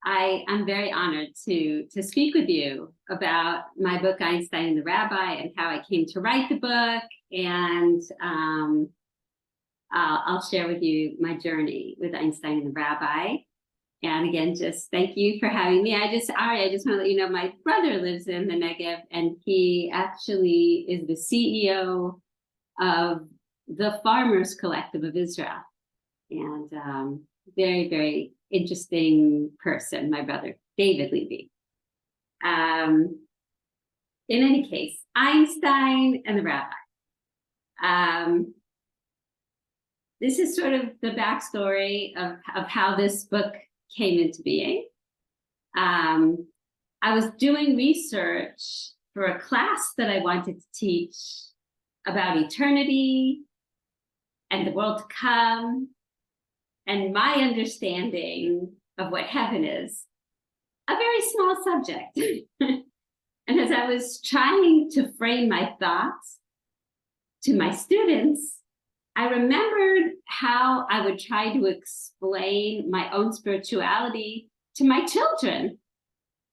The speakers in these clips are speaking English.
I'm very honored to speak with you about my book, Einstein and the Rabbi, and how I came to write the book. And I'll share with you my journey with Einstein and the Rabbi. And again, just thank you for having me. I just want to let you know my brother lives in the Negev, and he actually is the CEO of the Farmers Collective of Israel. And very, very interesting person, my brother, David Levy. In any case, Einstein and the Rabbi. This is sort of the backstory of how this book came into being. I was doing research for a class that I wanted to teach about eternity and the world to come, and my understanding of what heaven is, a very small subject. And as I was trying to frame my thoughts to my students, I remembered how I would try to explain my own spirituality to my children.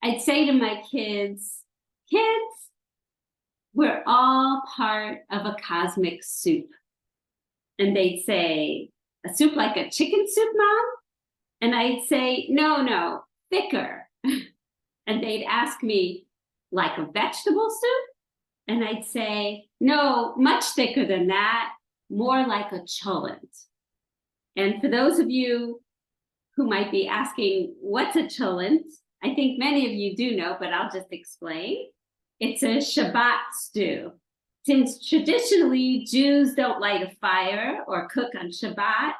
I'd say to my kids, we're all part of a cosmic soup. And they'd say, a soup like a chicken soup, Mom? And I'd say, no, thicker. And they'd ask me, like a vegetable soup? And I'd say, no, much thicker than that, more like a cholent. And for those of you who might be asking, what's a cholent? I think many of you do know, but I'll just explain. It's a Shabbat stew. Since traditionally Jews don't light a fire or cook on Shabbat,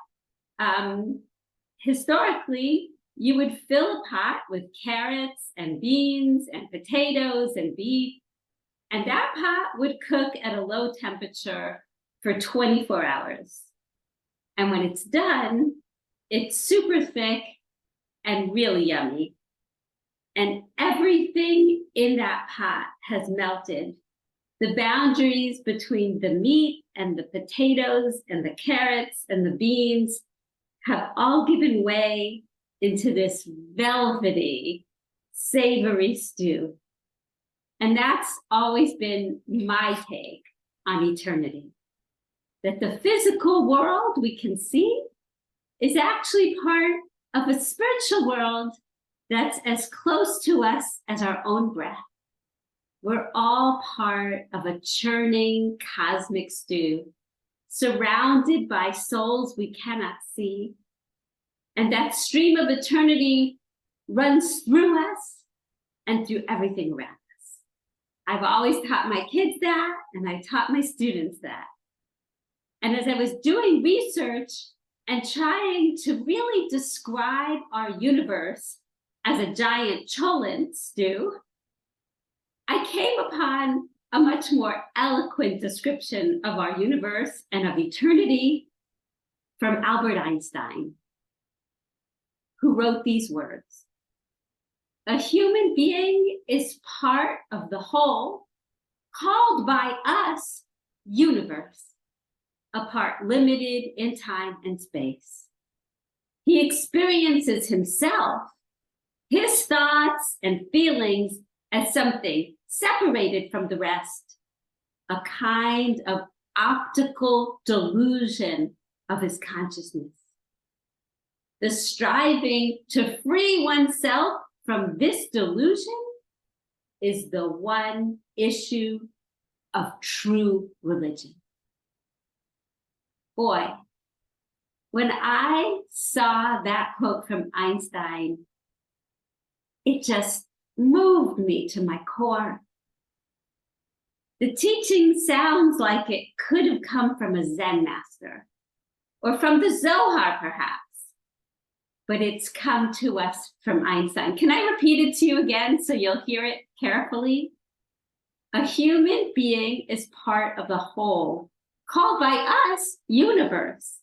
historically, you would fill a pot with carrots and beans and potatoes and beef, and that pot would cook at a low temperature for 24 hours. And when it's done, it's super thick and really yummy. And everything in that pot has melted. The boundaries between the meat and the potatoes and the carrots and the beans have all given way into this velvety, savory stew. And that's always been my take on eternity. That the physical world we can see is actually part of a spiritual world that's as close to us as our own breath. We're all part of a churning cosmic stew, surrounded by souls we cannot see. And that stream of eternity runs through us and through everything around us. I've always taught my kids that, and I taught my students that. And as I was doing research and trying to really describe our universe as a giant cholent stew, I came upon a much more eloquent description of our universe and of eternity from Albert Einstein, who wrote these words: a human being is part of the whole, called by us universe, a part limited in time and space. He experiences himself, his thoughts and feelings, as something separated from the rest, a kind of optical delusion of his consciousness. The striving to free oneself from this delusion is the one issue of true religion. Boy, when I saw that quote from Einstein, it just moved me to my core. The teaching sounds like it could have come from a Zen master or from the Zohar, perhaps, but it's come to us from Einstein. Can I repeat it to you again so you'll hear it carefully? A human being is part of the whole, called by us universe,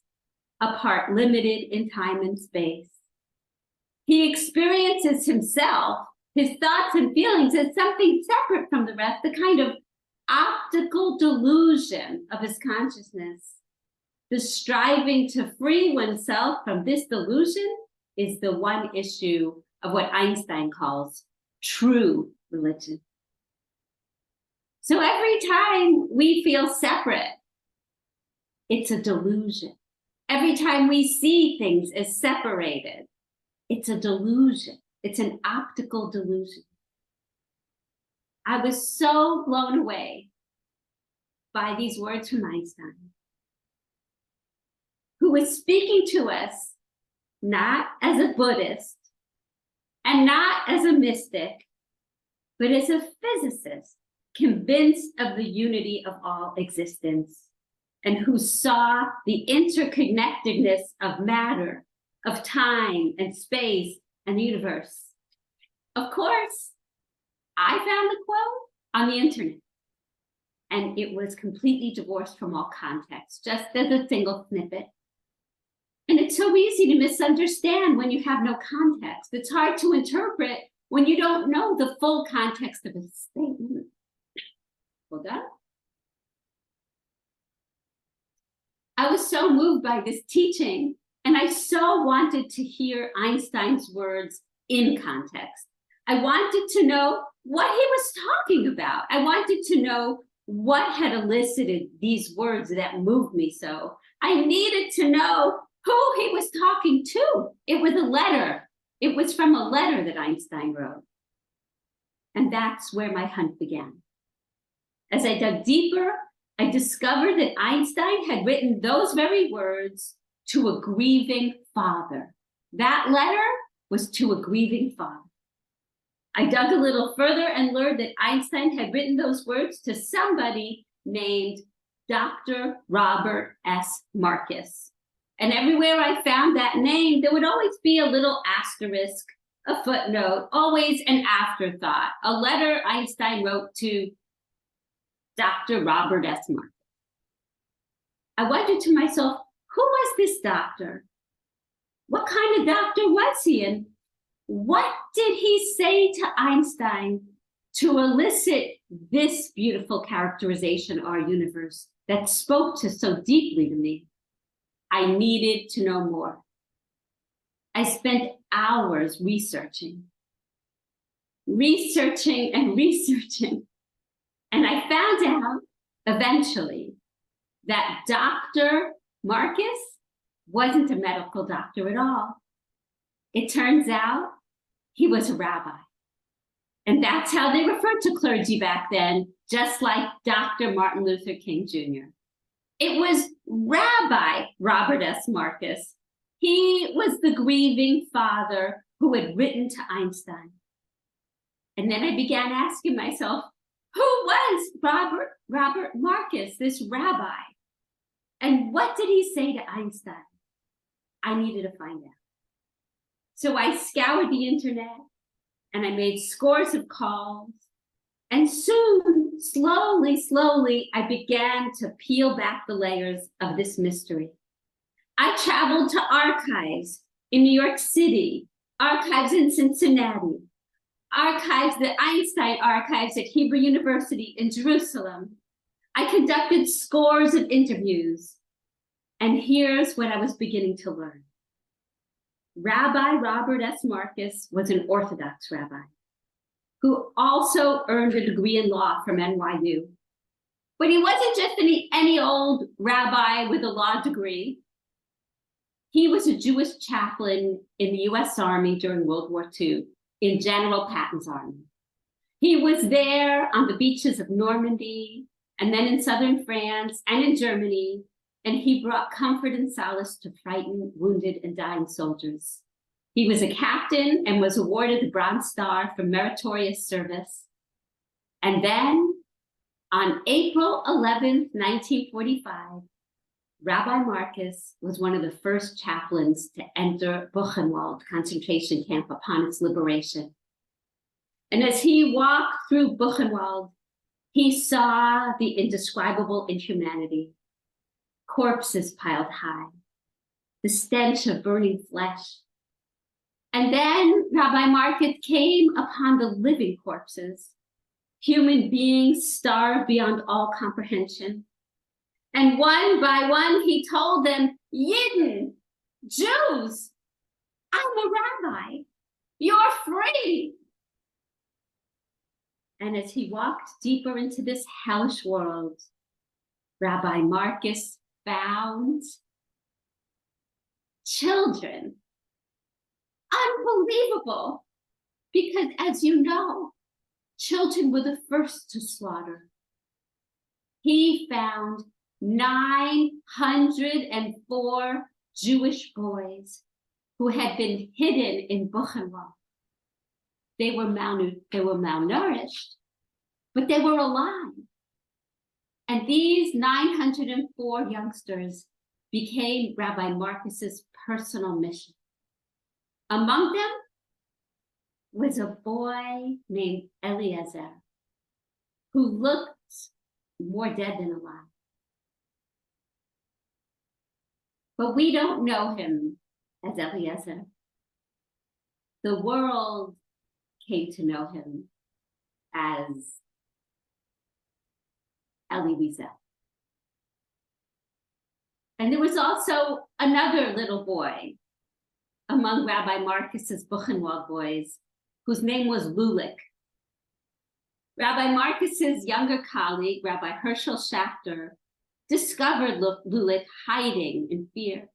a part limited in time and space. He experiences himself, his thoughts and feelings, as something separate from the rest, the kind of optical delusion of his consciousness. The striving to free oneself from this delusion is the one issue of what Einstein calls true religion. So every time we feel separate, it's a delusion. Every time we see things as separated, it's a delusion. It's an optical delusion. I was so blown away by these words from Einstein, who was speaking to us not as a Buddhist and not as a mystic, but as a physicist convinced of the unity of all existence, and who saw the interconnectedness of matter, of time and space and the universe. Of course, I found the quote on the internet, and it was completely divorced from all context, just as a single snippet. And it's so easy to misunderstand when you have no context. It's hard to interpret when you don't know the full context of a statement. Hold up. I was so moved by this teaching, and I so wanted to hear Einstein's words in context. I wanted to know what he was talking about. I wanted to know what had elicited these words that moved me so. I needed to know who he was talking to. It was a letter. It was from a letter that Einstein wrote. And that's where my hunt began. As I dug deeper, I discovered that Einstein had written those very words to a grieving father. That letter was to a grieving father. I dug a little further and learned that Einstein had written those words to somebody named Dr. Robert S. Marcus. And everywhere I found that name, there would always be a little asterisk, a footnote, always an afterthought, a letter Einstein wrote to Dr. Robert S. Marcus. I wondered to myself, who was this doctor? What kind of doctor was he? And what did he say to Einstein to elicit this beautiful characterization of our universe that spoke to so deeply to me? I needed to know more. I spent hours researching. And I found out eventually that Dr. Marcus wasn't a medical doctor at all. It turns out he was a rabbi. And that's how they referred to clergy back then, just like Dr. Martin Luther King Jr. It was Rabbi Robert S. Marcus. He was the grieving father who had written to Einstein. And then I began asking myself, who was Robert Marcus, this rabbi? And what did he say to Einstein? I needed to find out. So I scoured the internet and I made scores of calls. And soon, slowly, I began to peel back the layers of this mystery. I traveled to archives in New York City, archives in Cincinnati, archives, the Einstein archives at Hebrew University in Jerusalem. I conducted scores of interviews. And here's what I was beginning to learn. Rabbi Robert S. Marcus was an Orthodox rabbi who also earned a degree in law from NYU. But he wasn't just any old rabbi with a law degree. He was a Jewish chaplain in the US Army during World War II in General Patton's army. He was there on the beaches of Normandy and then in southern France and in Germany, and he brought comfort and solace to frightened, wounded, and dying soldiers. He was a captain and was awarded the Bronze Star for meritorious service. And then, on April 11th, 1945, Rabbi Marcus was one of the first chaplains to enter Buchenwald concentration camp upon its liberation. And as he walked through Buchenwald, he saw the indescribable inhumanity, corpses piled high, the stench of burning flesh. And then Rabbi Marcus came upon the living corpses, human beings starved beyond all comprehension. And one by one, he told them, Yidden, Jews, I'm a rabbi. You're free. And as he walked deeper into this hellish world, Rabbi Marcus found children. Unbelievable. Because as you know, children were the first to slaughter. He found 904 Jewish boys who had been hidden in Buchenwald. They were malnourished, but they were alive. And these 904 youngsters became Rabbi Marcus's personal mission. Among them was a boy named Eliezer, who looked more dead than alive. But we don't know him as Eliezer. The world came to know him as Elie Wiesel. And there was also another little boy among Rabbi Marcus's Buchenwald boys, whose name was Lulik. Rabbi Marcus's younger colleague, Rabbi Herschel Schachter, discovered Lulik hiding in fear.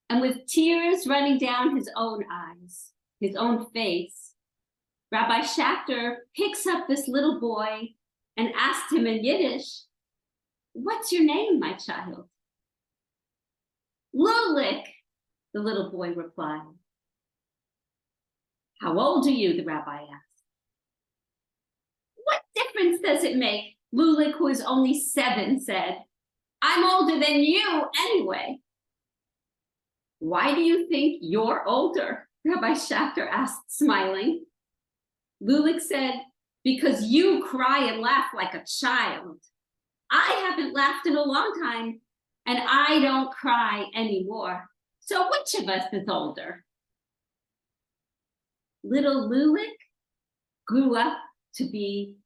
And with tears running down his own eyes, his own face, Rabbi Schachter picks up this little boy and asked him in Yiddish, "What's your name, my child?" "Lulik," the little boy replied. "How old are you?" the rabbi asked. "What difference does it make?" Lulik, who is only 7, said. "I'm older than you anyway." "Why do you think you're older?" Rabbi Schachter asked, smiling. Lulik said, "Because you cry and laugh like a child. I haven't laughed in a long time, and I don't cry anymore. So which of us is older?" Little Lulik grew up to be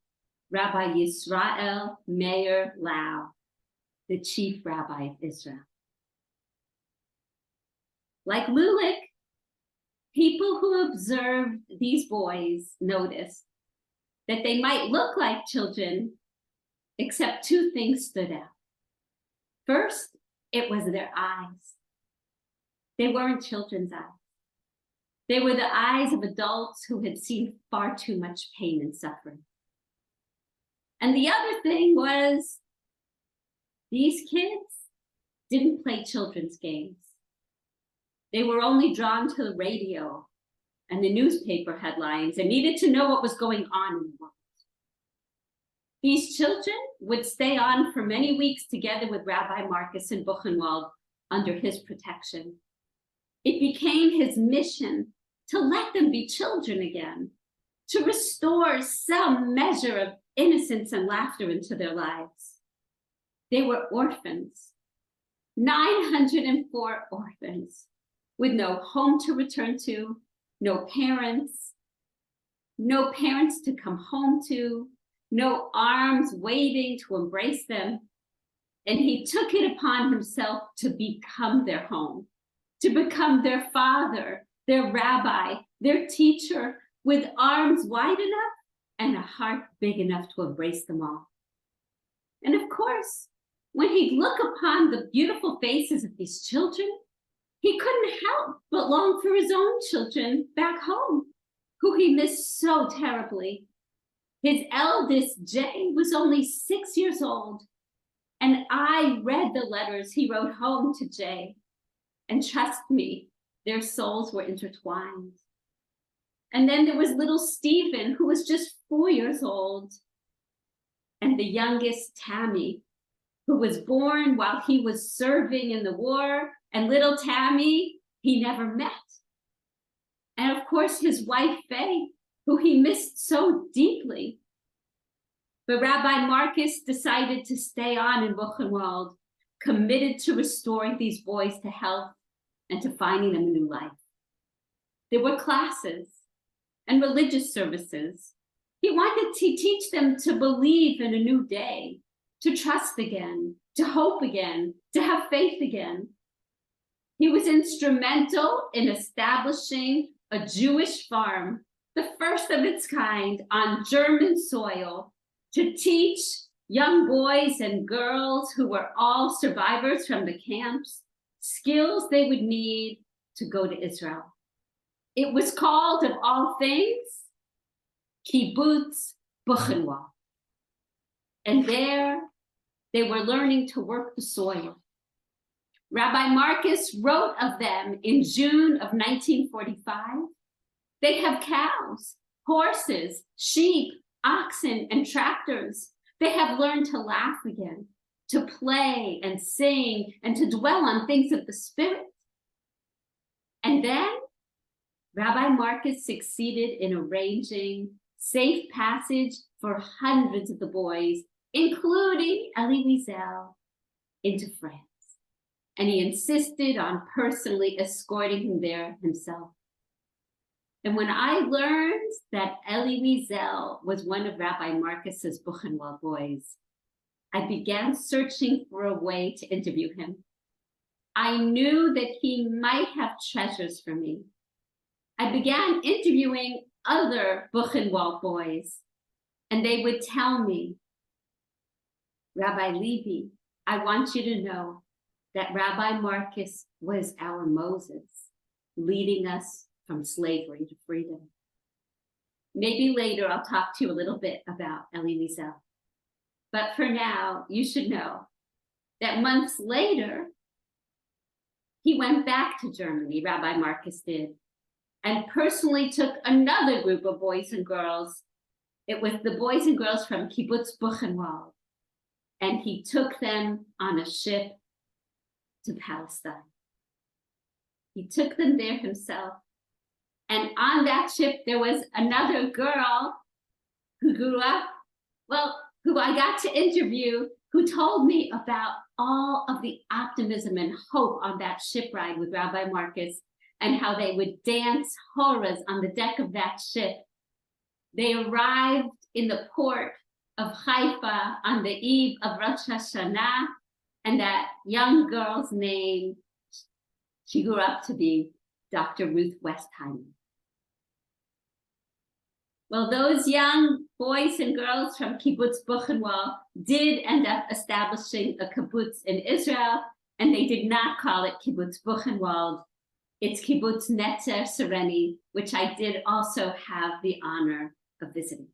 Rabbi Yisrael Meir Lau, the chief rabbi of Israel. Like Lulik, people who observed these boys noticed that they might look like children, except 2 things stood out. First, it was their eyes. They weren't children's eyes. They were the eyes of adults who had seen far too much pain and suffering. And the other thing was, these kids didn't play children's games. They were only drawn to the radio and the newspaper headlines and needed to know what was going on in the world. These children would stay on for many weeks together with Rabbi Marcus in Buchenwald under his protection. It became his mission to let them be children again, to restore some measure of innocence and laughter into their lives. They were orphans, 904 orphans, with no home to return to, no parents to come home to, no arms waiting to embrace them. And he took it upon himself to become their home, to become their father, their rabbi, their teacher, with arms wide enough and a heart big enough to embrace them all. And of course, when he'd look upon the beautiful faces of these children, he couldn't help but long for his own children back home, who he missed so terribly. His eldest, Jay, was only 6 years old, and I read the letters he wrote home to Jay, and trust me, their souls were intertwined. And then there was little Stephen, who was just 4 years old, and the youngest, Tammy, who was born while he was serving in the war, and little Tammy he never met. And of course, his wife, Faye, who he missed so deeply. But Rabbi Marcus decided to stay on in Buchenwald, committed to restoring these boys to health and to finding them a new life. There were classes and religious services. He wanted to teach them to believe in a new day, to trust again, to hope again, to have faith again. He was instrumental in establishing a Jewish farm, the first of its kind on German soil, to teach young boys and girls who were all survivors from the camps skills they would need to go to Israel. It was called, of all things, Kibbutz Buchenwald. And there they were learning to work the soil. Rabbi Marcus wrote of them in June of 1945. They have cows, horses, sheep, oxen, and tractors. They have learned to laugh again, to play and sing, and to dwell on things of the spirit. And then Rabbi Marcus succeeded in arranging safe passage for hundreds of the boys, including Elie Wiesel, into France. And he insisted on personally escorting him there himself. And when I learned that Elie Wiesel was one of Rabbi Marcus's Buchenwald boys, I began searching for a way to interview him. I knew that he might have treasures for me. I began interviewing other Buchenwald boys, and they would tell me, Rabbi Levy, I want you to know that Rabbi Marcus was our Moses, leading us from slavery to freedom. Maybe later I'll talk to you a little bit about Elie Wiesel. But for now, you should know that months later, he went back to Germany, Rabbi Marcus did, and personally took another group of boys and girls. It was the boys and girls from Kibbutz Buchenwald, and he took them on a ship to Palestine. He took them there himself. And on that ship, there was another girl who grew up, who I got to interview, who told me about all of the optimism and hope on that ship ride with Rabbi Marcus, and how they would dance horas on the deck of that ship. They arrived in the port of Haifa on the eve of Rosh Hashanah, and that young girl's name, she grew up to be Dr. Ruth Westheimer. Well, those young boys and girls from Kibbutz Buchenwald did end up establishing a kibbutz in Israel, and they did not call it Kibbutz Buchenwald. It's Kibbutz Netzer Sereni, which I did also have the honor of visiting.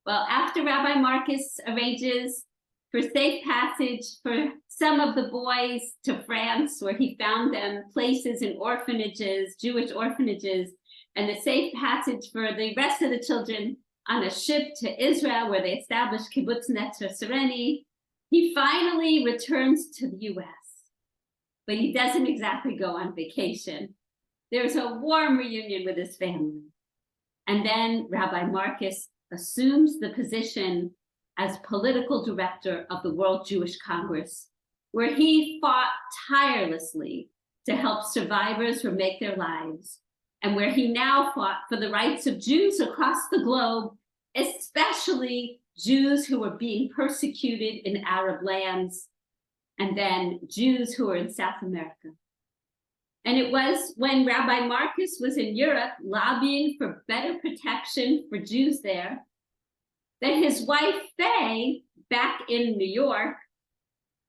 Well, after Rabbi Marcus arranges for safe passage for some of the boys to France, where he found them places in orphanages, Jewish orphanages, and the safe passage for the rest of the children on a ship to Israel, where they established Kibbutz Netzer Sereni, he finally returns to the US. But he doesn't exactly go on vacation. There's a warm reunion with his family. And then Rabbi Marcus assumes the position as political director of the World Jewish Congress, where he fought tirelessly to help survivors remake their lives, and where he now fought for the rights of Jews across the globe, especially Jews who were being persecuted in Arab lands, and then Jews who were in South America. And it was when Rabbi Marcus was in Europe lobbying for better protection for Jews there, that his wife, Faye, back in New York,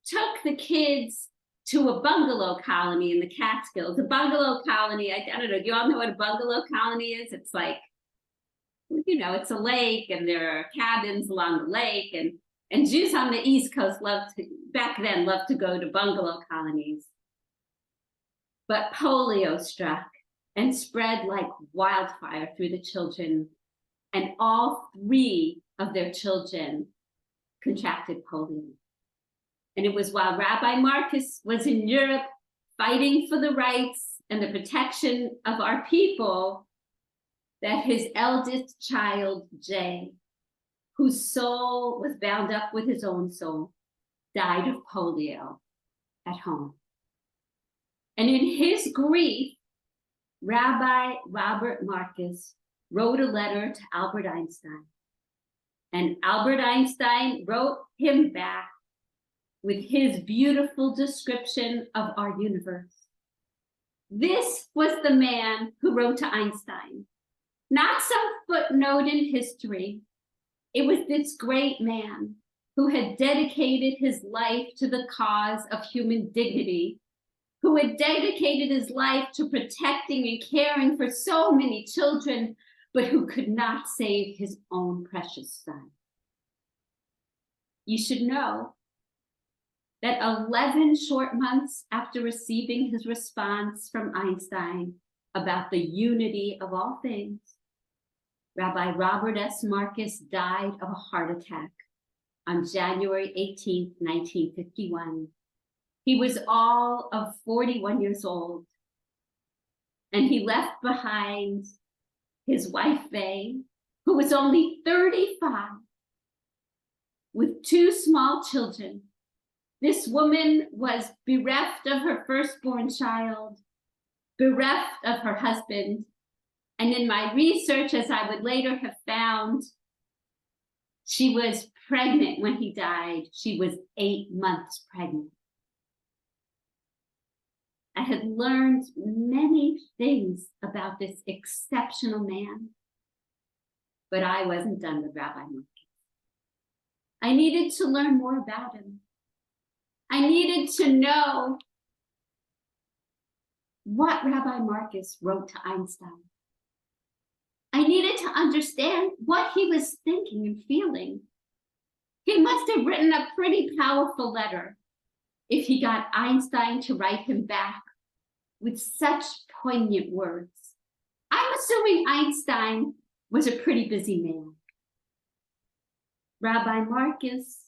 took the kids to a bungalow colony in the Catskills. A bungalow colony, I don't know, do you all know what a bungalow colony is? It's like, it's a lake, and there are cabins along the lake, and Jews on the East Coast loved to go to bungalow colonies. But polio struck and spread like wildfire through the children, and all 3 of their children contracted polio. And it was while Rabbi Marcus was in Europe fighting for the rights and the protection of our people that his eldest child, Jay, whose soul was bound up with his own soul, died of polio at home. And in his grief, Rabbi Robert Marcus wrote a letter to Albert Einstein. And Albert Einstein wrote him back with his beautiful description of our universe. This was the man who wrote to Einstein. Not some footnote in history. It was this great man who had dedicated his life to the cause of human dignity, who had dedicated his life to protecting and caring for so many children, but who could not save his own precious son. You should know that 11 short months after receiving his response from Einstein about the unity of all things, Rabbi Robert S. Marcus died of a heart attack on January 18, 1951. He was all of 41 years old, and he left behind his wife, Faye, who was only 35, with 2 small children. This woman was bereft of her firstborn child, bereft of her husband, and in my research, as I would later have found, she was pregnant when he died. She was 8 months pregnant. I had learned many things about this exceptional man, but I wasn't done with Rabbi Marcus. I needed to learn more about him. I needed to know what Rabbi Marcus wrote to Einstein. I needed to understand what he was thinking and feeling. He must have written a pretty powerful letter if he got Einstein to write him back with such poignant words. I'm assuming Einstein was a pretty busy man. Rabbi Marcus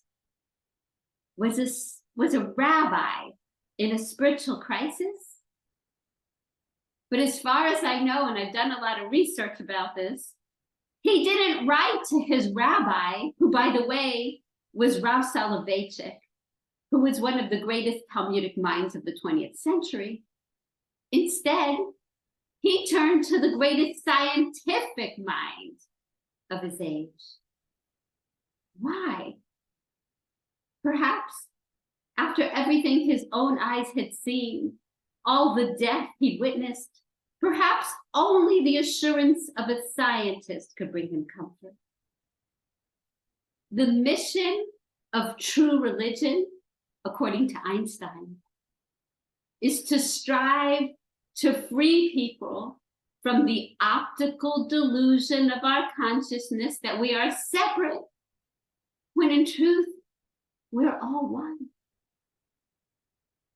was a rabbi in a spiritual crisis. But as far as I know, and I've done a lot of research about this, he didn't write to his rabbi, who, by the way, was Rav Soloveitchik, who was one of the greatest Talmudic minds of the 20th century. Instead, he turned to the greatest scientific mind of his age. Why? Perhaps after everything his own eyes had seen, all the death he witnessed, perhaps only the assurance of a scientist could bring him comfort. The mission of true religion, according to Einstein, is to strive to free people from the optical delusion of our consciousness that we are separate, when in truth, we're all one.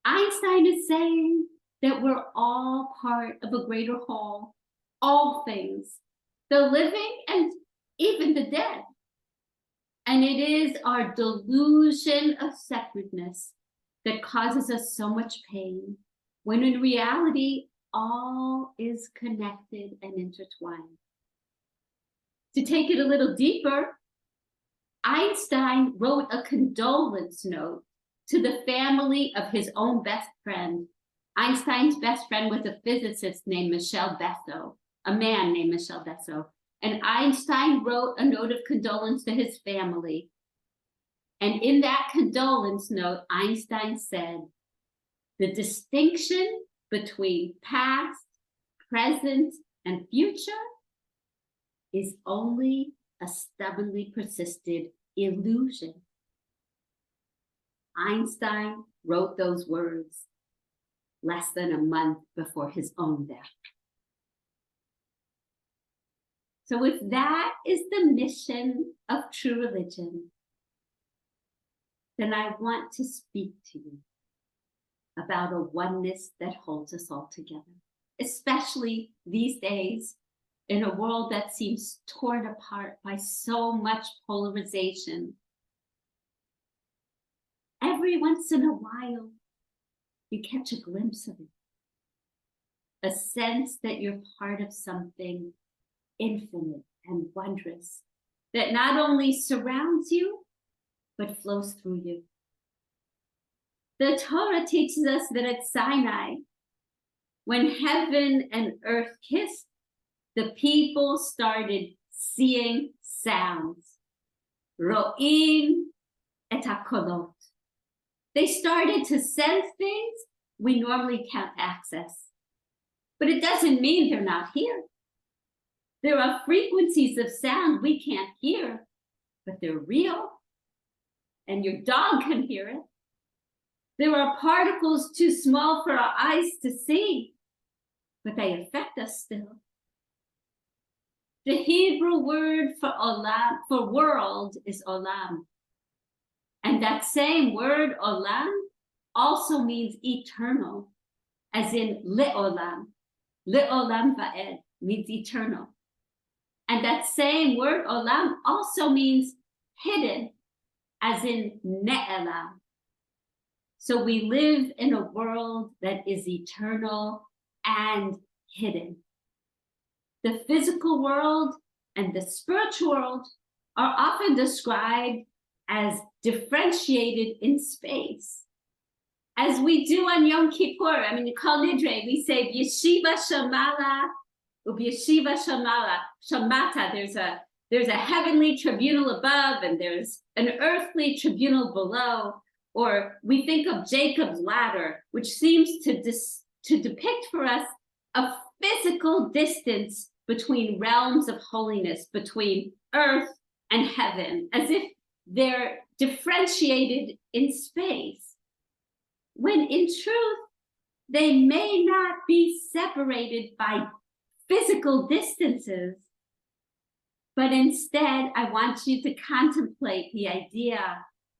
Einstein is saying that we're all part of a greater whole, all things, the living and even the dead. And it is our delusion of separateness that causes us so much pain, when in reality, all is connected and intertwined. To take it a little deeper, Einstein wrote a condolence note to the family of his own best friend. Einstein's best friend was a physicist named Michel Besso, a man named Michel Besso. And Einstein wrote a note of condolence to his family. And in that condolence note, Einstein said, the distinction between past, present, and future is only a stubbornly persisted illusion. Einstein wrote those words less than a month before his own death. So if that is the mission of true religion, then I want to speak to you about a oneness that holds us all together, especially these days in a world that seems torn apart by so much polarization. Every once in a while, you catch a glimpse of it, a sense that you're part of something infinite and wondrous that not only surrounds you, but flows through you. The Torah teaches us that at Sinai, when heaven and earth kissed, the people started seeing sounds. Ro'im et hakolot. They started to sense things we normally can't access. But it doesn't mean they're not here. There are frequencies of sound we can't hear, but they're real, and your dog can hear it. There are particles too small for our eyes to see, but they affect us still. The Hebrew word for olam, for world, is olam. And that same word, olam, also means eternal, as in le'olam. Le'olam va'ed means eternal. And that same word, olam, also means hidden, as in ne'elam. So we live in a world that is eternal and hidden. The physical world and the spiritual world are often described as differentiated in space. As we do on Yom Kippur, I mean, Kol Nidre, we say, Yeshiva Shamala, Yeshiva Shamala, Shamata, there's a heavenly tribunal above and there's an earthly tribunal below. Or we think of Jacob's ladder, which seems to depict for us a physical distance between realms of holiness, between earth and heaven, as if they're differentiated in space, when in truth, they may not be separated by physical distances, but instead, I want you to contemplate the idea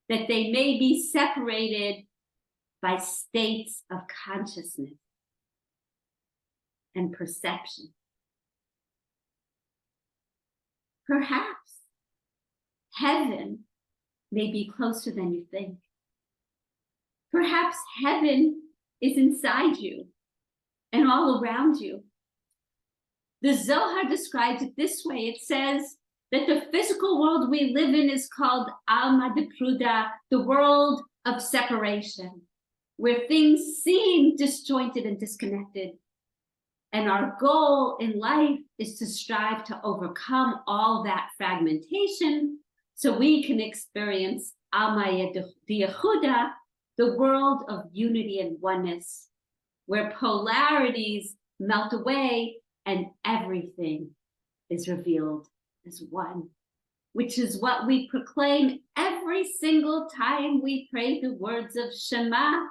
that they may be separated by states of consciousness and perception. Perhaps heaven may be closer than you think. Perhaps heaven is inside you and all around you. The Zohar describes it this way. It says that the physical world we live in is called Alma de Pruda, the world of separation, where things seem disjointed and disconnected. And our goal in life is to strive to overcome all that fragmentation so we can experience Alma de Yehuda, the world of unity and oneness, where polarities melt away and everything is revealed as one, which is what we proclaim every single time we pray the words of Shema.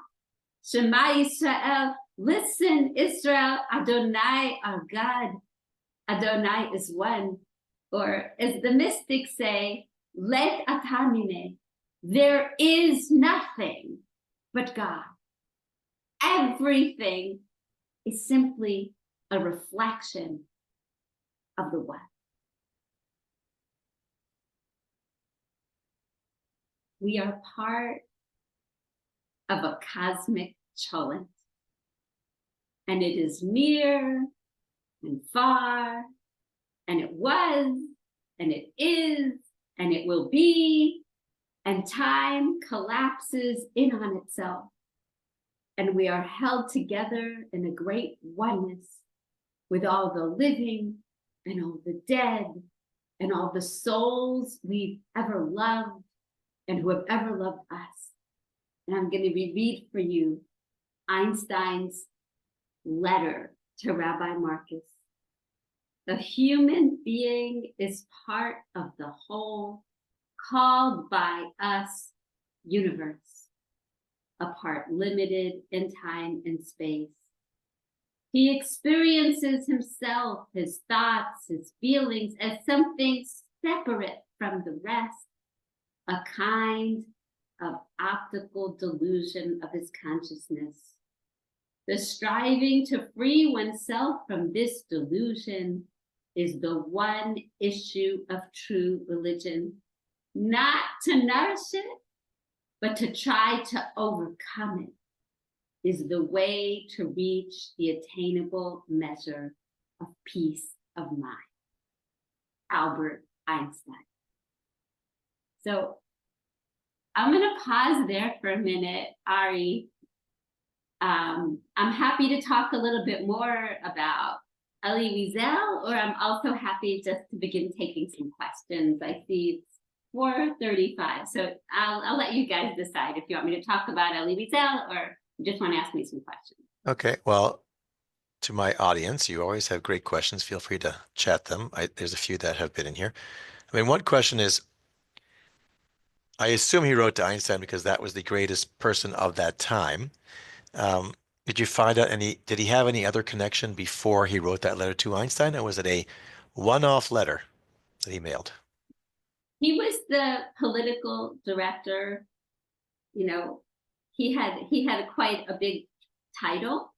Shema Yisrael, listen Israel, Adonai our God. Adonai is one. Or as the mystics say, Let atamine, there is nothing but God. Everything is simply a reflection of the one. We are part of a cosmic cholent, and it is near and far, and it was, and it is, and it will be, and time collapses in on itself, and we are held together in a great oneness with all the living and all the dead and all the souls we've ever loved and who have ever loved us. And I'm going to reread for you Einstein's letter to Rabbi Marcus. The human being is part of the whole, called by us universe, a part limited in time and space. He experiences himself, his thoughts, his feelings as something separate from the rest, a kind of optical delusion of his consciousness. The striving to free oneself from this delusion is the one issue of true religion, not to nourish it, but to try to overcome it is the way to reach the attainable measure of peace of mind. Albert Einstein. So I'm going to pause there for a minute, Ari. I'm happy to talk a little bit more about Elie Wiesel, or I'm also happy just to begin taking some questions. I see it's 4:35, so I'll let you guys decide if you want me to talk about Elie Wiesel or you just want to ask me some questions. Okay, well, to my audience. You always have great questions. Feel free to chat them. There's a few that have been in here. I mean, one question is, I assume he wrote to Einstein because that was the greatest person of that time. Um, did you find out did he have any other connection before he wrote that letter to Einstein, or was it a one-off letter that he mailed? He was the political director. You know, he had quite a big title,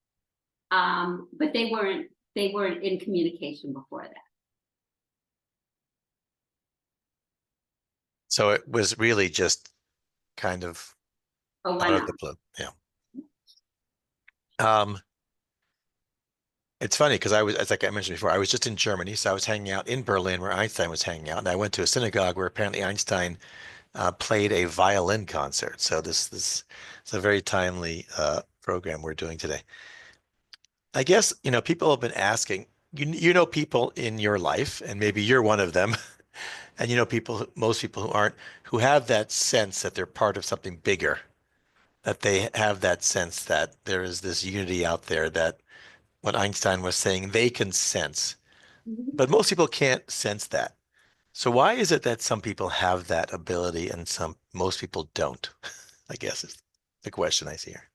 but they weren't in communication before that. So it was really just kind of Oh, why out of not? the blue. Yeah. Um, it's funny because as like I mentioned before, I was just in Germany, so I was hanging out in Berlin where Einstein was hanging out, and I went to a synagogue where apparently Einstein played a violin concert. So this is a very timely program we're doing today. I guess, people have been asking, you know people in your life, and maybe you're one of them, and most people who aren't, who have that sense that they're part of something bigger, that they have that sense that there is this unity out there that what Einstein was saying they can sense. Mhm. But most people can't sense that. So why is it that some people have that ability and most people don't? I guess is the question I see here.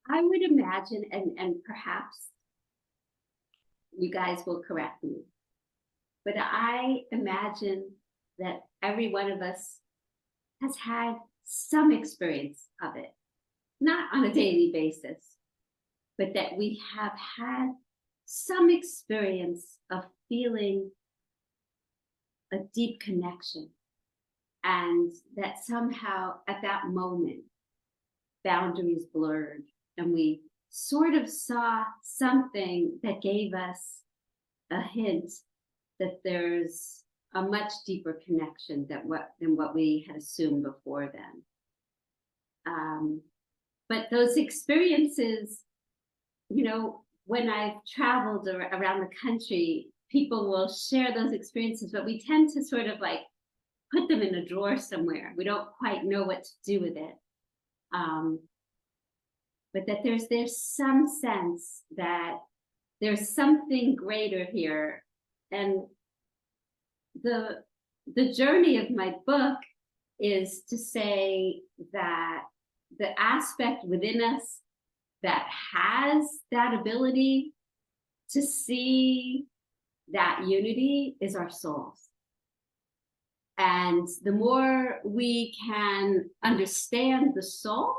I would imagine, and perhaps you guys will correct me, but I imagine that every one of us has had some experience of it, not on a daily basis, but that we have had some experience of feeling a deep connection, and that somehow at that moment boundaries blurred and we sort of saw something that gave us a hint that there's a much deeper connection than what we had assumed before then. But those experiences, when I've traveled around the country, people will share those experiences, but we tend to sort of like put them in a drawer somewhere. We don't quite know what to do with it. But that there's some sense that there's something greater here. And the journey of my book is to say that the aspect within us that has that ability to see that unity is our souls. And the more we can understand the soul,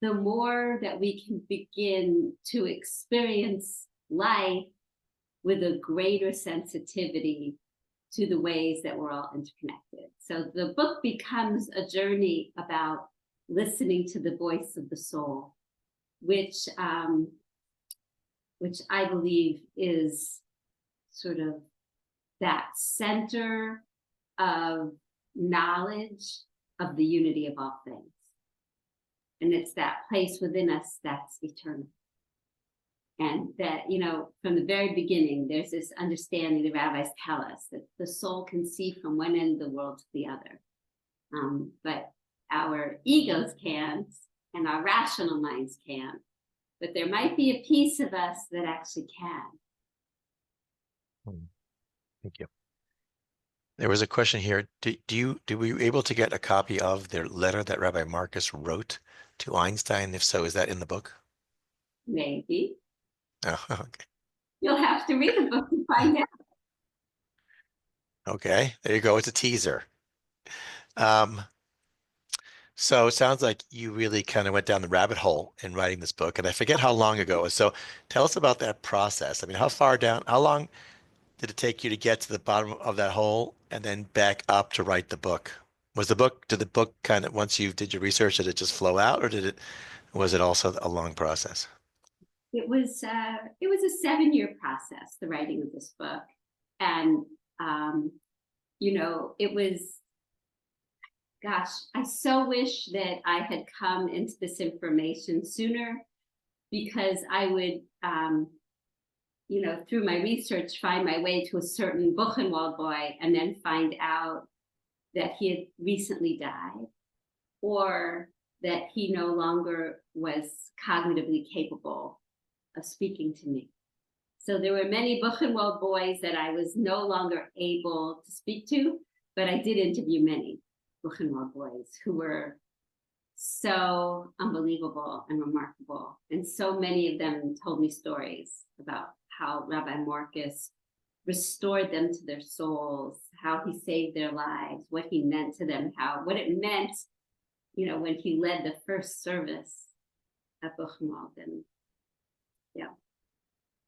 the more that we can begin to experience life with a greater sensitivity to the ways that we're all interconnected. So the book becomes a journey about listening to the voice of the soul, which I believe is sort of that center of knowledge of the unity of all things. And it's that place within us that's eternal. And that, from the very beginning, there's this understanding the rabbis tell us that the soul can see from one end of the world to the other. But our egos can't, and our rational minds can't. But there might be a piece of us that actually can. Thank you. There was a question here. Were you able to get a copy of the letter that Rabbi Marcus wrote to Einstein? If so, is that in the book? Maybe. Oh, okay. You'll have to read the book to find out. Okay, there you go. It's a teaser. So it sounds like you really kind of went down the rabbit hole in writing this book, and I forget how long ago it was. So tell us about that process. I mean, how long did it take you to get to the bottom of that hole and then back up to write the book? Did the book kind of, once you did your research, did it just flow out, or was it also a long process? It was a 7-year process, the writing of this book, and it was, gosh, I so wish that I had come into this information sooner, because I would, through my research, find my way to a certain Buchenwald boy and then find out that he had recently died, or that he no longer was cognitively capable of speaking to me. So there were many Buchenwald boys that I was no longer able to speak to, but I did interview many Buchenwald boys who were so unbelievable and remarkable. And so many of them told me stories about how Rabbi Marcus restored them to their souls, how he saved their lives, what he meant to them, what it meant, when he led the first service at Buchenwald. And yeah,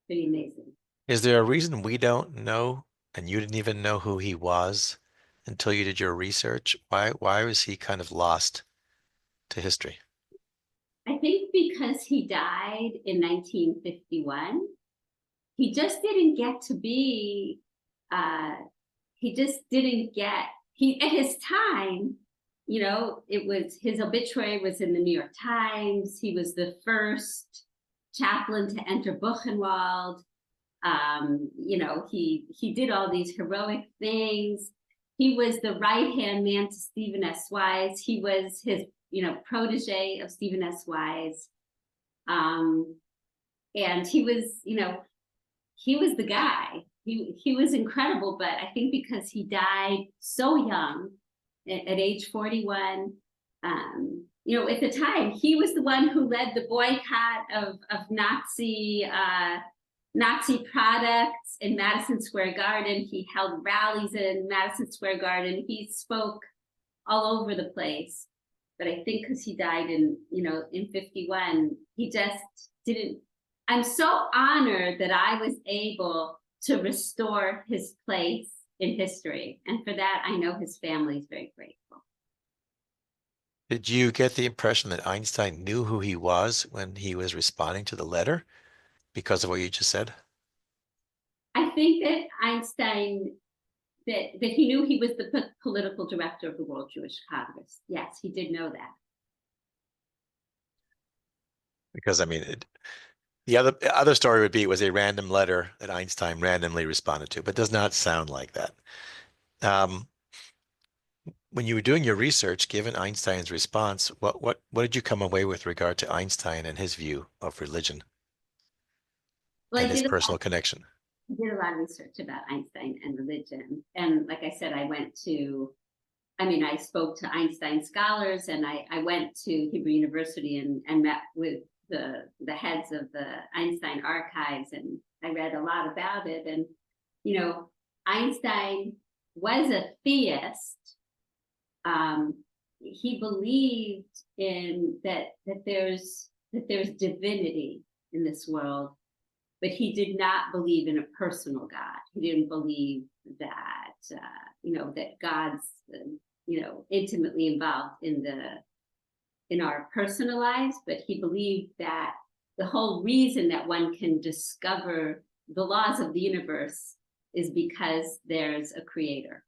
pretty amazing. Is there a reason we don't know, and you didn't even know who he was until you did your research? Why was he kind of lost to history? I think because he died in 1951, he just didn't get to be, at his time, his obituary was in the New York Times. He was the first chaplain to enter Buchenwald. He did all these heroic things. He was the right-hand man to Stephen S. Wise. He was his, protege of Stephen S. Wise. And he was the guy. He was incredible, but I think because he died so young, at age 41, at the time, he was the one who led the boycott of Nazi products in Madison Square Garden. He held rallies in Madison Square Garden. He spoke all over the place. But I think because he died in 51, he just didn't. I'm so honored that I was able to restore his place in history. And for that, I know his family is very grateful. Did you get the impression that Einstein knew who he was when he was responding to the letter because of what you just said? I think that Einstein, that he knew he was the political director of the World Jewish Congress. Yes, he did know that. Because, I mean, the other story would be it was a random letter that Einstein randomly responded to, but does not sound like that. When you were doing your research, given Einstein's response, what did you come away with regard to Einstein and his view of religion and his personal connection? I did a lot of research about Einstein and religion. And like I said, I spoke to Einstein scholars, and I went to Hebrew University and met with the heads of the Einstein archives, and I read a lot about it. And, Einstein was a theist. He believed in that there's divinity in this world, but he did not believe in a personal God. He didn't believe that that God's intimately involved in our personal lives, but he believed that the whole reason that one can discover the laws of the universe is because there's a creator.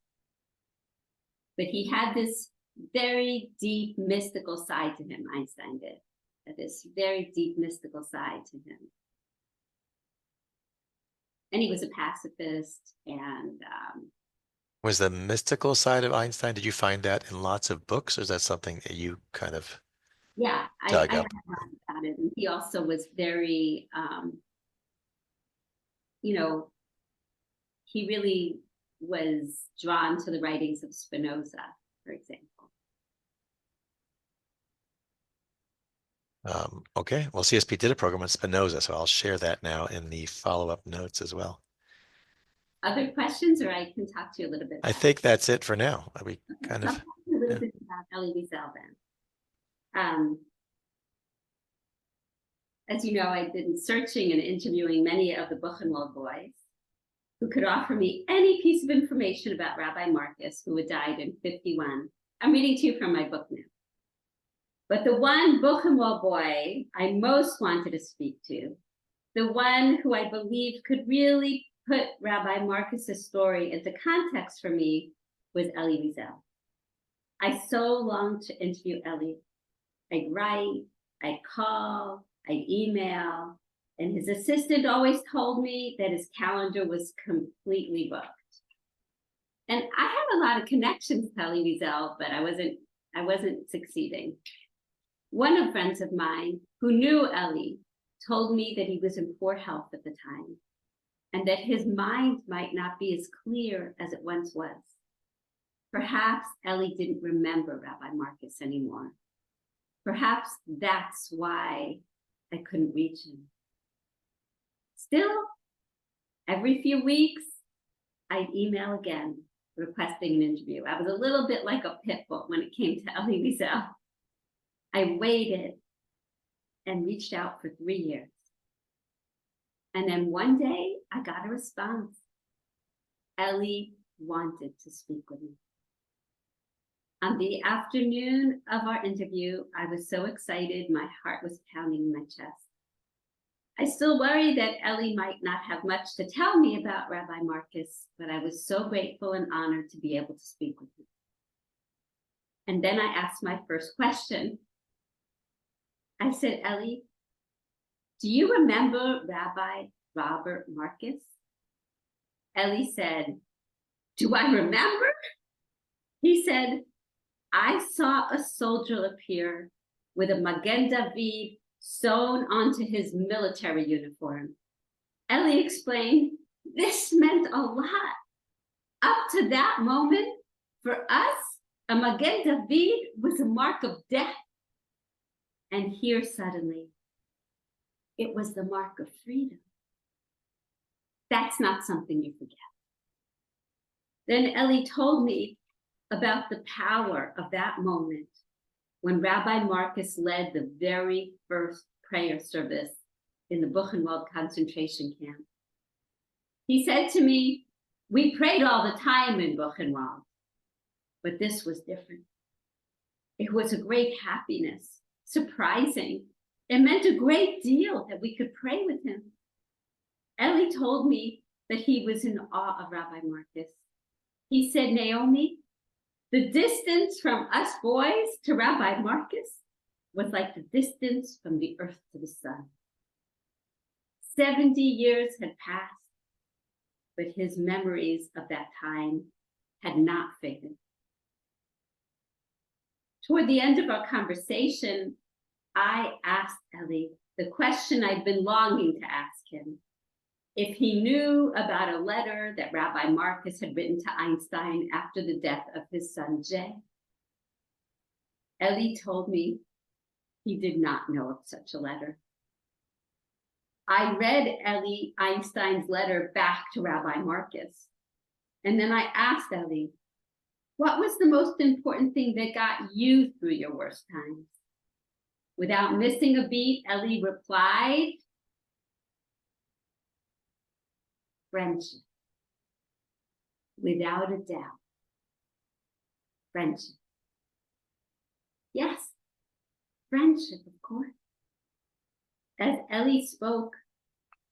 But he had this very deep mystical side to him, Einstein did. This very deep mystical side to him. And he was a pacifist. And was the mystical side of Einstein, did you find that in lots of books, or is that something that you kind of dug up? I read about it. And he also was very, he really was drawn to the writings of Spinoza, for example. Okay, well, CSP did a program on Spinoza, so I'll share that now in the follow-up notes as well. Other questions, or I can talk to you a little bit I think that's it for now. We kind of a little bit about Elie Wiesel then. As you know, I've been searching and interviewing many of the Buchenwald boys who could offer me any piece of information about Rabbi Marcus, who had died in 51. I'm reading to you from my book now. But the one Buchenwald boy I most wanted to speak to, the one who I believed could really put Rabbi Marcus's story into context for me, was Elie Wiesel. I so longed to interview Elie. I'd write, I'd call, I'd email, and his assistant always told me that his calendar was completely booked. And I had a lot of connections to Elie Wiesel, but I wasn't succeeding. One of friends of mine who knew Eli told me that he was in poor health at the time and that his mind might not be as clear as it once was. Perhaps Eli didn't remember Rabbi Marcus anymore. Perhaps that's why I couldn't reach him. Still, every few weeks, I'd email again, requesting an interview. I was a little bit like a pit bull when it came to Eli Wiesel. I waited and reached out for 3 years. And then one day, I got a response. Eli wanted to speak with me. On the afternoon of our interview, I was so excited, my heart was pounding in my chest. I still worried that Eli might not have much to tell me about Rabbi Marcus, but I was so grateful and honored to be able to speak with him. And then I asked my first question. I said, Eli, do you remember Rabbi Robert Marcus? Eli said, do I remember? He said, I saw a soldier appear with a Magen David sewn onto his military uniform. Eli explained, this meant a lot. Up to that moment, for us, a Magen David was a mark of death. And here suddenly, it was the mark of freedom. That's not something you forget. Then Eli told me about the power of that moment when Rabbi Marcus led the very first prayer service in the Buchenwald concentration camp. He said to me, we prayed all the time in Buchenwald, but this was different. It was a great happiness, surprising. It meant a great deal that we could pray with him. Eli told me that he was in awe of Rabbi Marcus. He said, Naomi, the distance from us boys to Rabbi Marcus was like the distance from the earth to the sun. 70 years had passed, but his memories of that time had not faded. Toward the end of our conversation, I asked Eli the question I'd been longing to ask him. If he knew about a letter that Rabbi Marcus had written to Einstein after the death of his son Jay. Eli told me he did not know of such a letter. I read Eli Einstein's letter back to Rabbi Marcus, and then I asked Eli, what was the most important thing that got you through your worst times? Without missing a beat, Eli replied, friendship. Without a doubt. Friendship. Yes, friendship, of course. As Eli spoke,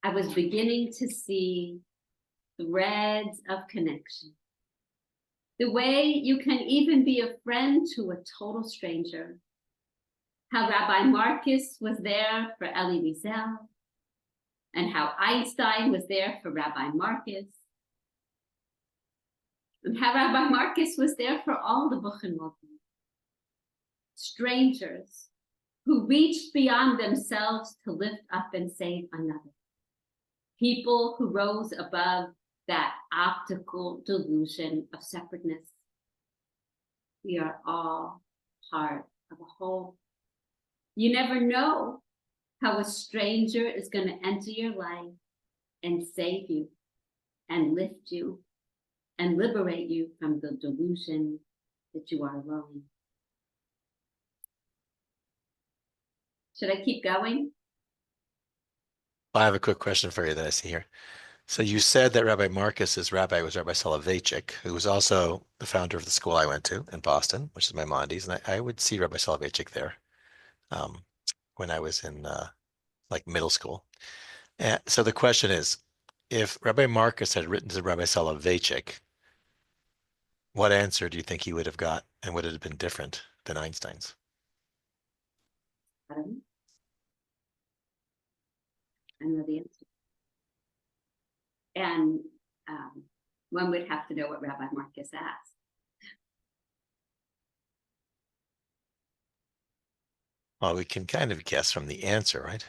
I was beginning to see threads of connection. The way you can even be a friend to a total stranger. How Rabbi Marcus was there for Eli Wiesel, and how Einstein was there for Rabbi Marcus, and how Rabbi Marcus was there for all the Buchenwald. Strangers who reached beyond themselves to lift up and save another. People who rose above that optical delusion of separateness. We are all part of a whole. You never know how a stranger is going to enter your life and save you and lift you and liberate you from the delusion that you are alone. Should I keep going? I have a quick question for you that I see here. So you said that Rabbi Marcus's rabbi was Rabbi Soloveitchik, who was also the founder of the school I went to in Boston, which is Maimonides, and I would see Rabbi Soloveitchik there when I was in like middle school. So the question is, if Rabbi Marcus had written to Rabbi Soloveitchik, what answer do you think he would have got, and would it have been different than Einstein's? I know the answer. And one would have to know what Rabbi Marcus asked. Well, we can kind of guess from the answer, right?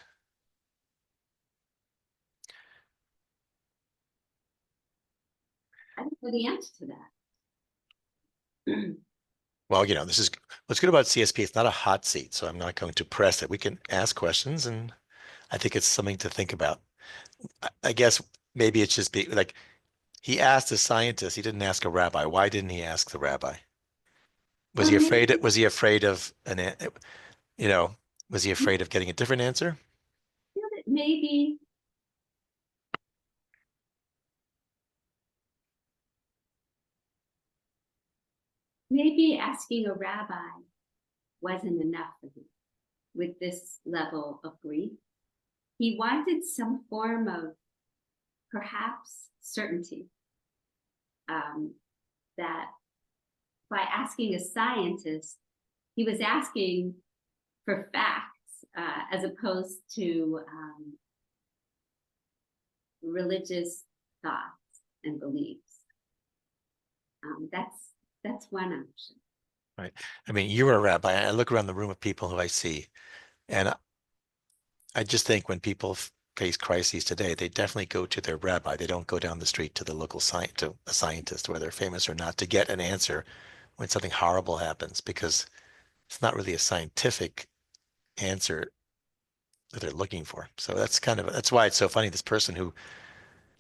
I don't know the answer to that. Well, this is what's good about CSP. It's not a hot seat, so I'm not going to press it. We can ask questions, and I think it's something to think about. I guess maybe it's just like he asked a scientist. He didn't ask a rabbi. Why didn't he ask the rabbi? Was Or he maybe, afraid? Was he afraid of you know, was he afraid of getting a different answer? maybe, maybe asking a rabbi wasn't enough for him with this level of grief. He wanted some form of perhaps certainty, that by asking a scientist, he was asking for facts as opposed to religious thoughts and beliefs. That's one option. Right. I mean, you're a rabbi. I look around the room of people who I see, and I just think when people face crises today, they definitely go to their rabbi. They don't go down the street to the local to a scientist, whether they're famous or not, to get an answer when something horrible happens, because it's not really a scientific answer that they're looking for. So that's why it's so funny. This person who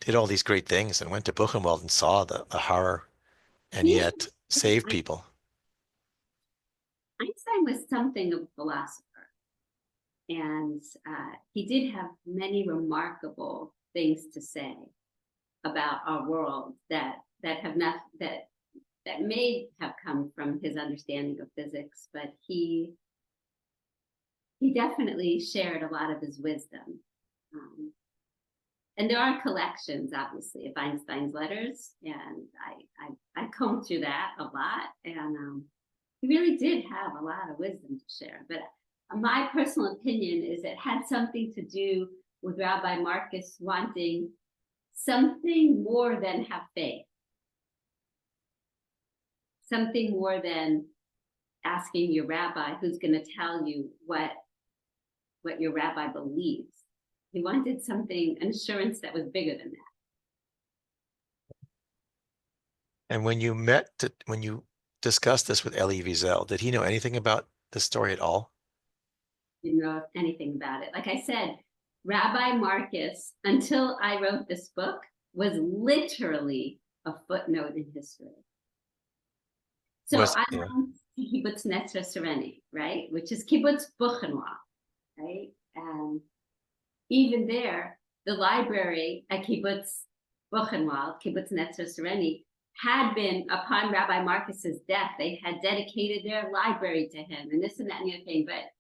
did all these great things and went to Buchenwald and saw the horror and Yeah, yet saved people. Einstein was something of a philosopher, and he did have many remarkable things to say about our world that have not that may have come from his understanding of physics, but he definitely shared a lot of his wisdom. And there are collections, obviously, of Einstein's letters, and I combed through that a lot, and he really did have a lot of wisdom to share. But my personal opinion is it had something to do with Rabbi Marcus wanting something more than have faith, something more than asking your rabbi who's going to tell you what your rabbi believes. He wanted something, an assurance that was bigger than that. And when you discussed this with Elie Wiesel, did he know anything about this story at all? Didn't know anything about it. Like I said, Rabbi Marcus, until I wrote this book, was literally a footnote in history. So I went to Kibbutz Netzra Sereni, right, which is Kibbutz Buchenwald, right? And even there, the library at Kibbutz Buchenwald, Kibbutz Netzra Sereni, had been, upon Rabbi Marcus's death, they had dedicated their library to him, and this and that and the other thing. But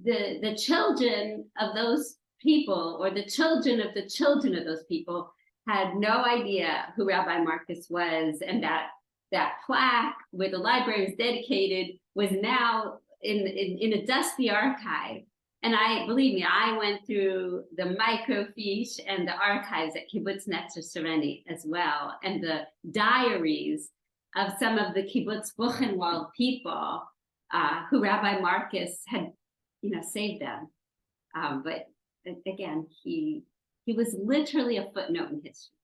the children of those people, or the children of those people, had no idea who Rabbi Marcus was, and that plaque where the library was dedicated was now in a dusty archive. And believe me, I went through the microfiche and the archives at Kibbutz Netzra Sereni as well, and the diaries of some of the Kibbutz Buchenwald people who Rabbi Marcus had, saved them. But again, he was literally a footnote in history.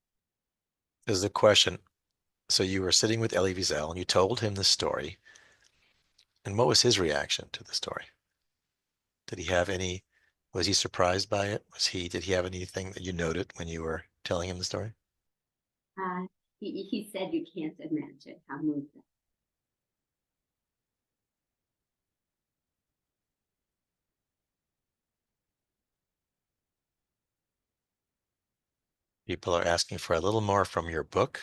There's a question. So you were sitting with Elie Wiesel and you told him the story. And what was his reaction to the story? Was he surprised by it? Did he have anything that you noted when you were telling him the story? He said you can't imagine how moved that. People are asking for a little more from your book,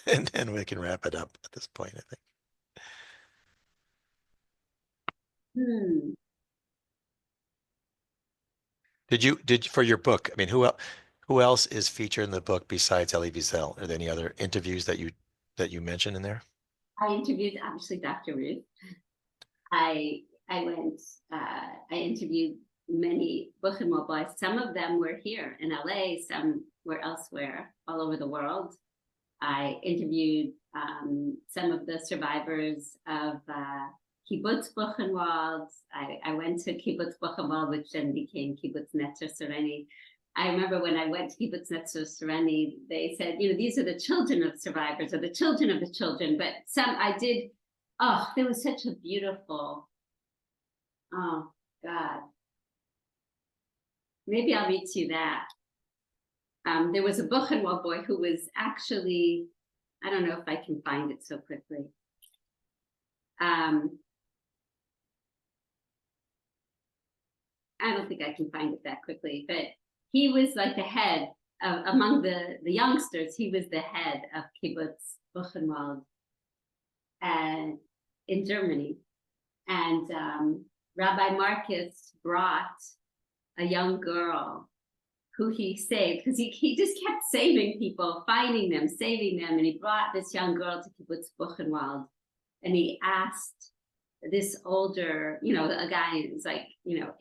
and then we can wrap it up at this point, I think. For your book, I mean, who else is featured in the book besides Elie Wiesel? Are there any other interviews that you mentioned in there? I interviewed, obviously, Dr. Ruth. I interviewed many Buchenwald boys. Some of them were here in LA, some were elsewhere, all over the world. I interviewed some of the survivors of Kibbutz Buchenwald. I went to Kibbutz Buchenwald, which then became Kibbutz Netzer Sereni. I remember when I went to Kibbutz Netzer Sereni, they said, these are the children of survivors or the children of the children. But there was such a beautiful, oh God. Maybe I'll read to you that. There was a Buchenwald boy who was actually, I don't know if I can find it so quickly. I don't think I can find it that quickly, but he was like the head among the youngsters. He was the head of Kibbutz Buchenwald in Germany. And Rabbi Marcus brought a young girl who he saved, because he just kept saving people, finding them, saving them. And he brought this young girl to Kibbutz Buchenwald. And he asked this older, a guy who's like,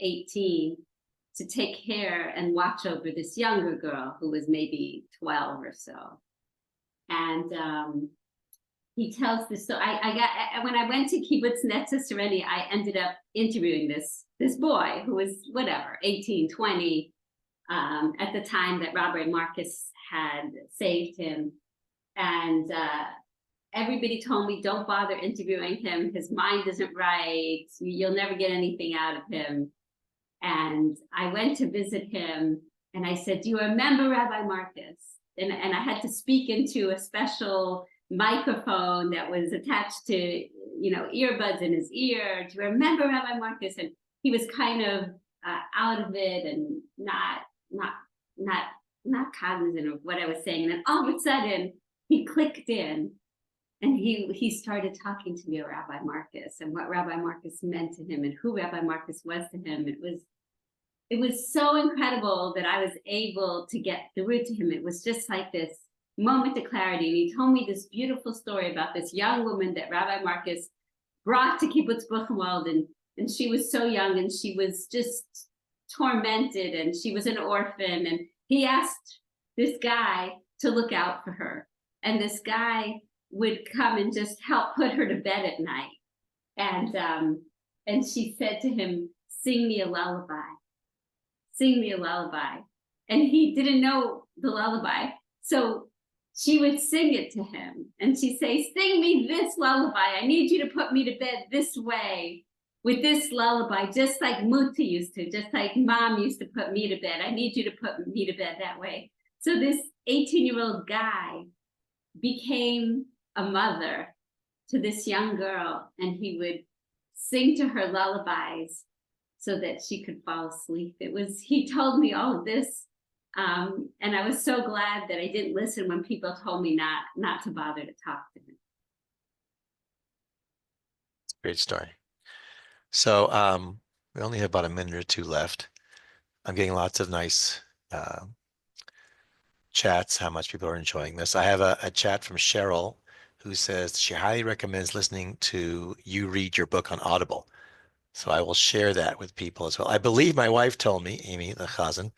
18, to take care and watch over this younger girl who was maybe 12 or so. And he tells this. So when I went to Kibbutz Netzer Sereni, I ended up interviewing this boy who was 18, 20, at the time that Rabbi Marcus had saved him. And everybody told me, don't bother interviewing him. His mind isn't right. You'll never get anything out of him. And I went to visit him and I said, do you remember Rabbi Marcus? And I had to speak into a special microphone that was attached to, earbuds in his ear. Do you remember Rabbi Marcus? And he was kind of out of it and not cognizant of what I was saying. And then all of a sudden he clicked in. And he started talking to me about Rabbi Marcus and what Rabbi Marcus meant to him and who Rabbi Marcus was to him. It was so incredible that I was able to get through to him. It was just like this moment of clarity. And he told me this beautiful story about this young woman that Rabbi Marcus brought to Kibbutz Buchenwald. And she was so young and she was just tormented and she was an orphan. And he asked this guy to look out for her. And this guy would come and just help put her to bed at night. And she said to him, sing me a lullaby. Sing me a lullaby. And he didn't know the lullaby. So she would sing it to him. And she'd say, sing me this lullaby. I need you to put me to bed this way with this lullaby, just like Muti used to, just like Mom used to put me to bed. I need you to put me to bed that way. So this 18-year-old guy became a mother to this young girl, and he would sing to her lullabies so that she could fall asleep. He told me all of this, and I was so glad that I didn't listen when people told me not to bother to talk to him. Great story. So we only have about a minute or two left. I'm getting lots of nice chats, how much people are enjoying this. I have a chat from Cheryl who says she highly recommends listening to you read your book on Audible. So I will share that with people as well. I believe my wife told me, Amy, the chazan,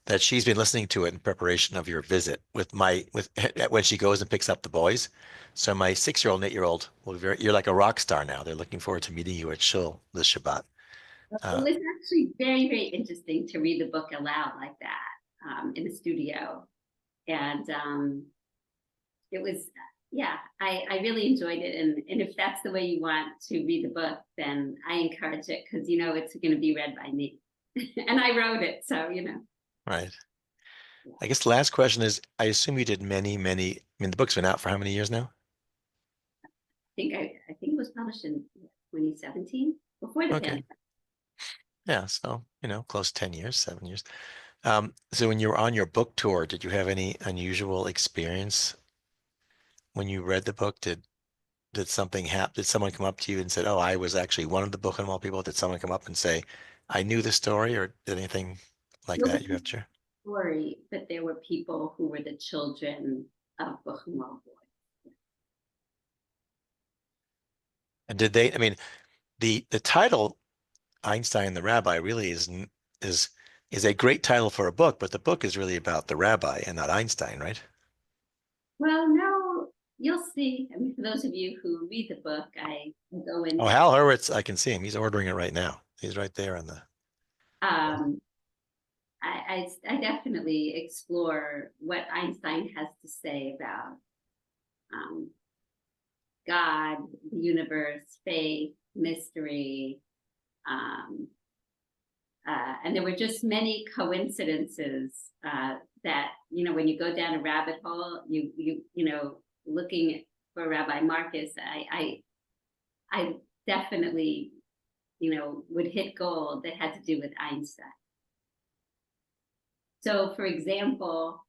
that she's been listening to it in preparation of your visit with when she goes and picks up the boys. So my 6-year-old and 8-year-old you're like a rock star now. They're looking forward to meeting you at Shul this Shabbat. It was actually very, very interesting to read the book aloud like that in the studio. And it was, I really enjoyed it. And if that's the way you want to read the book, then I encourage it because, it's going to be read by me. And I wrote it, so, Right. I guess the last question is, I assume you did many, the book's been out for how many years now? I think it was published in 2017, before the pandemic. Yeah, so, close to 10 years, 7 years. So when you were on your book tour, did you have any unusual experience when you read the book? Did something happen? Did someone come up to you and said, oh, I was actually one of the Buchenwald people? Did someone come up and say, I knew the story, or did anything like that you have to share? Story, but there were people who were the children of Buchenwald boys. And did they, the title, Einstein the Rabbi, really is a great title for a book, but the book is really about the rabbi and not Einstein, right? Well, no, you'll see. I mean, for those of you who read the book, I go into. Oh, Hal Hurwitz, I can see him. He's ordering it right now. He's right there on the. I definitely explore what Einstein has to say about God, the universe, faith, mystery. And there were just many coincidences that, when you go down a rabbit hole, looking for Rabbi Marcus, I definitely, would hit gold that had to do with Einstein. So, for example,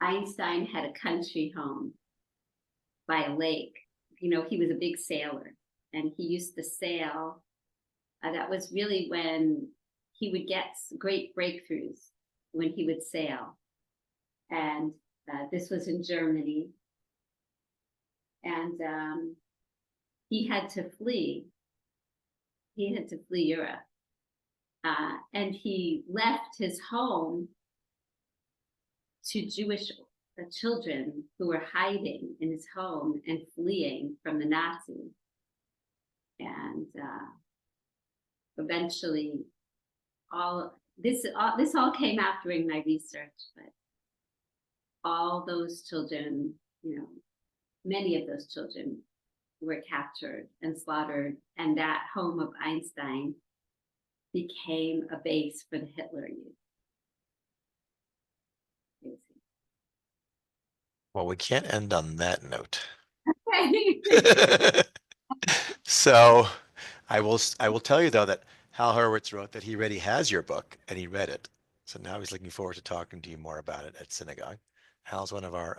Einstein had a country home by a lake. He was a big sailor, and he used to sail. That was really when he would get great breakthroughs, when he would sail. And this was in Germany. And he had to flee. He had to flee Europe. And he left his home to Jewish children who were hiding in his home and fleeing from the Nazis. And eventually, this all came out during my research, but all those children, many of those children were captured and slaughtered, and that home of Einstein became a base for the Hitler Youth. Well, we can't end on that note. Okay. So I will tell you though that Hal Hurwitz wrote that he already has your book and he read it. So now he's looking forward to talking to you more about it at synagogue. Hal's one of our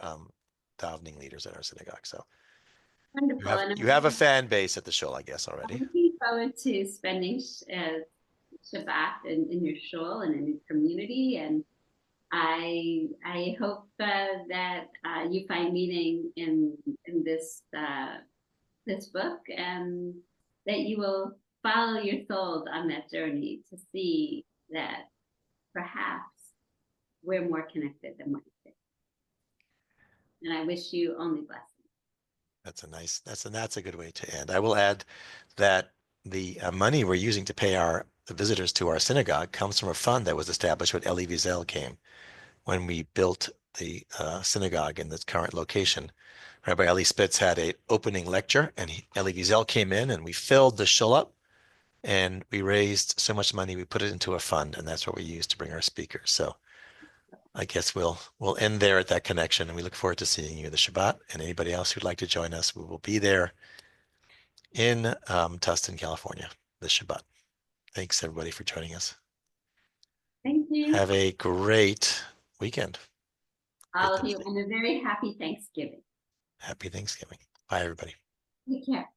davening leaders at our synagogue. So Wonderful. you have a fan base at the shul, I guess, already. I'm looking forward to spending Shabbat in your shul and in your community, and I hope that you find meaning in this this book, and that you will follow your souls on that journey to see that perhaps we're more connected than what you think. And I wish you only blessings. That's a good way to end. I will add that the money we're using to pay the visitors to our synagogue comes from a fund that was established when Elie Wiesel came. When we built the synagogue in this current location, Rabbi Eli Spitz had an opening lecture, and Elie Wiesel came in, and we filled the shul up, and we raised so much money we put it into a fund, and that's what we used to bring our speakers. So I guess we'll end there at that connection, and we look forward to seeing you the Shabbat. And anybody else who'd like to join us, we will be there in Tustin, California, this Shabbat. Thanks everybody for joining us. Thank you. Have a great weekend. All of you, and a very happy Thanksgiving. Happy Thanksgiving. Bye, everybody. Take care.